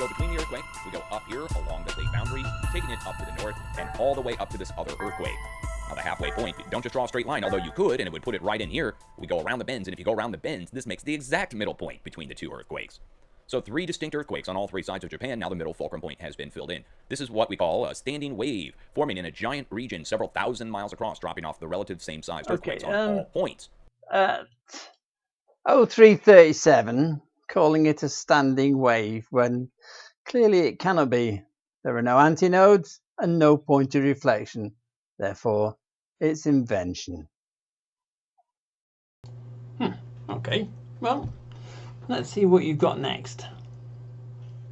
go between the earthquake, we go up here along the plate boundary, taking it up to the north and all the way up to this other earthquake. Now the halfway point, don't just draw a straight line, although you could, and it would put it right in here. We go around the bends, and if you go around the bends, this makes the exact middle point between the two earthquakes. So 3 distinct earthquakes on all 3 sides of Japan. Now the middle fulcrum point has been filled in. This is what we call a standing wave, forming in a giant region several thousand miles across, dropping off the relative same size earthquakes on all points. 0337, calling it a standing wave when clearly it cannot be. There are no antinodes and no point of reflection. Therefore, it's invention. Okay, well, let's see what you've got next.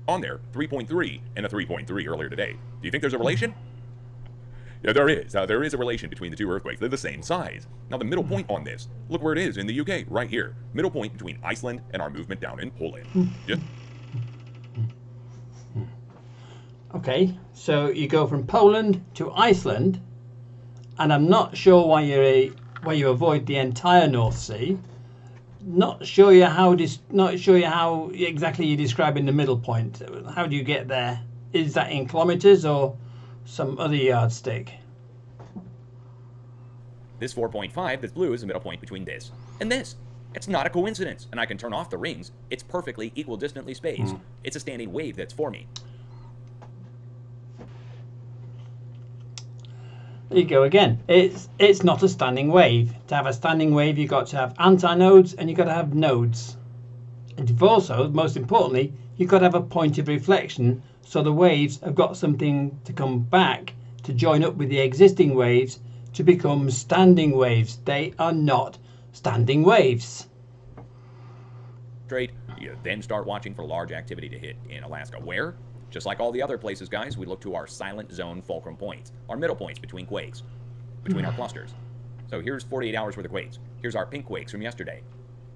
On there, 3.3 and a 3.3 earlier today. Do you think there's a relation? Yeah, there is. There is a relation between the two earthquakes. They're the same size. Now, the middle point on this, look where it is in the UK, right here. Middle point between Iceland and our movement down in Poland. Yeah. Okay, so you go from Poland to Iceland, and I'm not sure why you avoid the entire North Sea. Not sure how exactly you're describing the middle point. How do you get there? Is that in kilometers or some other yardstick? This 4.5 that's blue is the middle point between this and this. It's not a coincidence, and I can turn off the rings. It's perfectly equidistantly spaced. It's a standing wave that's forming. There you go again. It's not a standing wave. To have a standing wave, you've got to have antinodes and you've got to have nodes. And you've also, most importantly, you've got to have a point of reflection, so the waves have got something to come back to join up with the existing waves to become standing waves. They are not standing waves. Trade. You then start watching for large activity to hit in Alaska. Where? Just like all the other places, guys, we look to our silent zone fulcrum points, our middle points between quakes, between our clusters. So here's 48 hours worth of quakes. Here's our pink quakes from yesterday.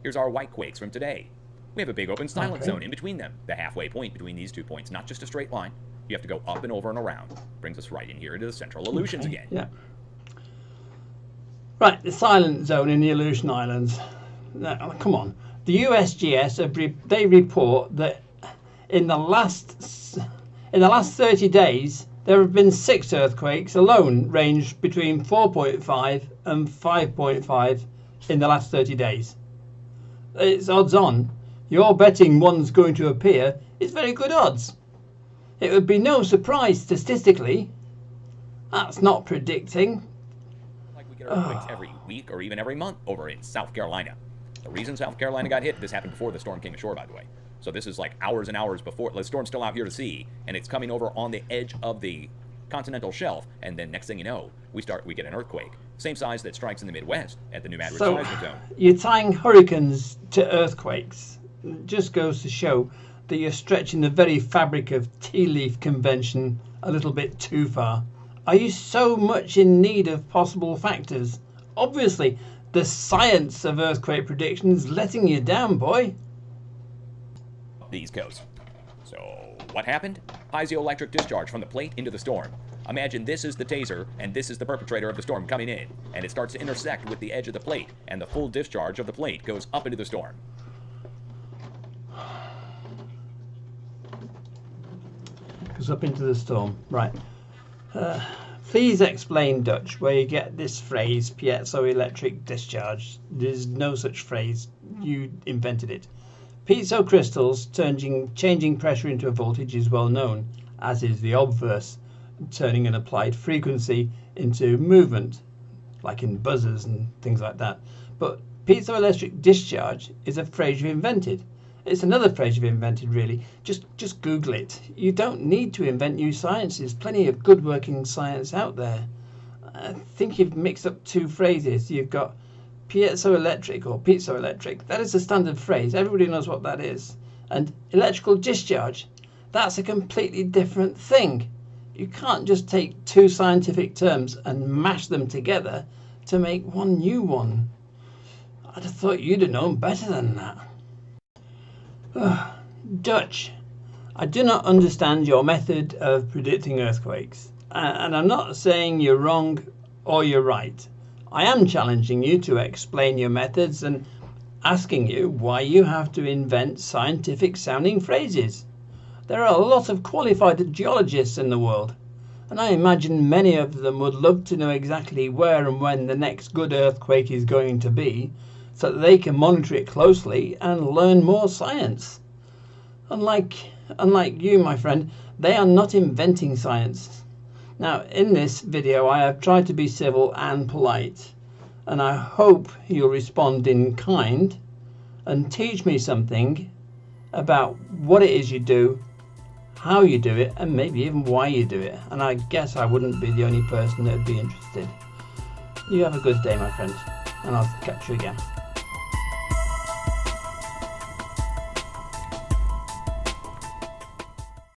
Here's our white quakes from today. We have a big open silent zone in between them, the halfway point between these 2 points, not just a straight line. You have to go up and over and around. Brings us right in here into the central Aleutians again. Yeah. Right, the silent zone in the Aleutian Islands. Now, come on. The USGS, they report that in the last 30 days, there have been 6 earthquakes alone, ranged between 4.5 and 5.5 in the last 30 days. It's odds on. You're betting one's going to appear. It's very good odds. It would be no surprise statistically. That's not predicting. Like we get earthquakes every week or even every month over in South Carolina. The reason South Carolina got hit, this happened before the storm came ashore, by the way. So this is like hours and hours before. The storm's still out here to sea, and it's coming over on the edge of the continental shelf. And then next thing you know, we get an earthquake, same size that strikes in the Midwest at the New Madrid seismic zone. You're tying hurricanes to earthquakes. It just goes to show that you're stretching the very fabric of tea leaf convention a little bit too far. Are you so much in need of possible factors? Obviously, the science of earthquake prediction is letting you down, boy. The East Coast. So what happened? Piezoelectric discharge from the plate into the storm. Imagine this is the taser and this is the perpetrator of the storm coming in, and it starts to intersect with the edge of the plate, and the full discharge of the plate goes up into the storm. Goes up into the storm, right. Please explain, Dutch, where you get this phrase, piezoelectric discharge. There's no such phrase. You invented it. Piezo crystals changing pressure into a voltage is well known, as is the obverse, turning an applied frequency into movement, like in buzzers and things like that. But piezoelectric discharge is a phrase you invented. It's another phrase you've invented, really. Just Google it. You don't need to invent new science. There's plenty of good working science out there. I think you've mixed up 2 phrases. You've got piezoelectric or piezoelectric. That is a standard phrase. Everybody knows what that is. And electrical discharge, that's a completely different thing. You can't just take 2 scientific terms and mash them together to make one new one. I'd have thought you'd have known better than that. Dutch, I do not understand your method of predicting earthquakes, and I'm not saying you're wrong or you're right. I am challenging you to explain your methods and asking you why you have to invent scientific sounding phrases. There are a lot of qualified geologists in the world, and I imagine many of them would love to know exactly where and when the next good earthquake is going to be, so that they can monitor it closely and learn more science. Unlike you, my friend, they are not inventing science. Now, in this video, I have tried to be civil and polite, and I hope you'll respond in kind and teach me something about what it is you do, how you do it, and maybe even why you do it. And I guess I wouldn't be the only person that would be interested. You have a good day, my friend, and I'll catch you again.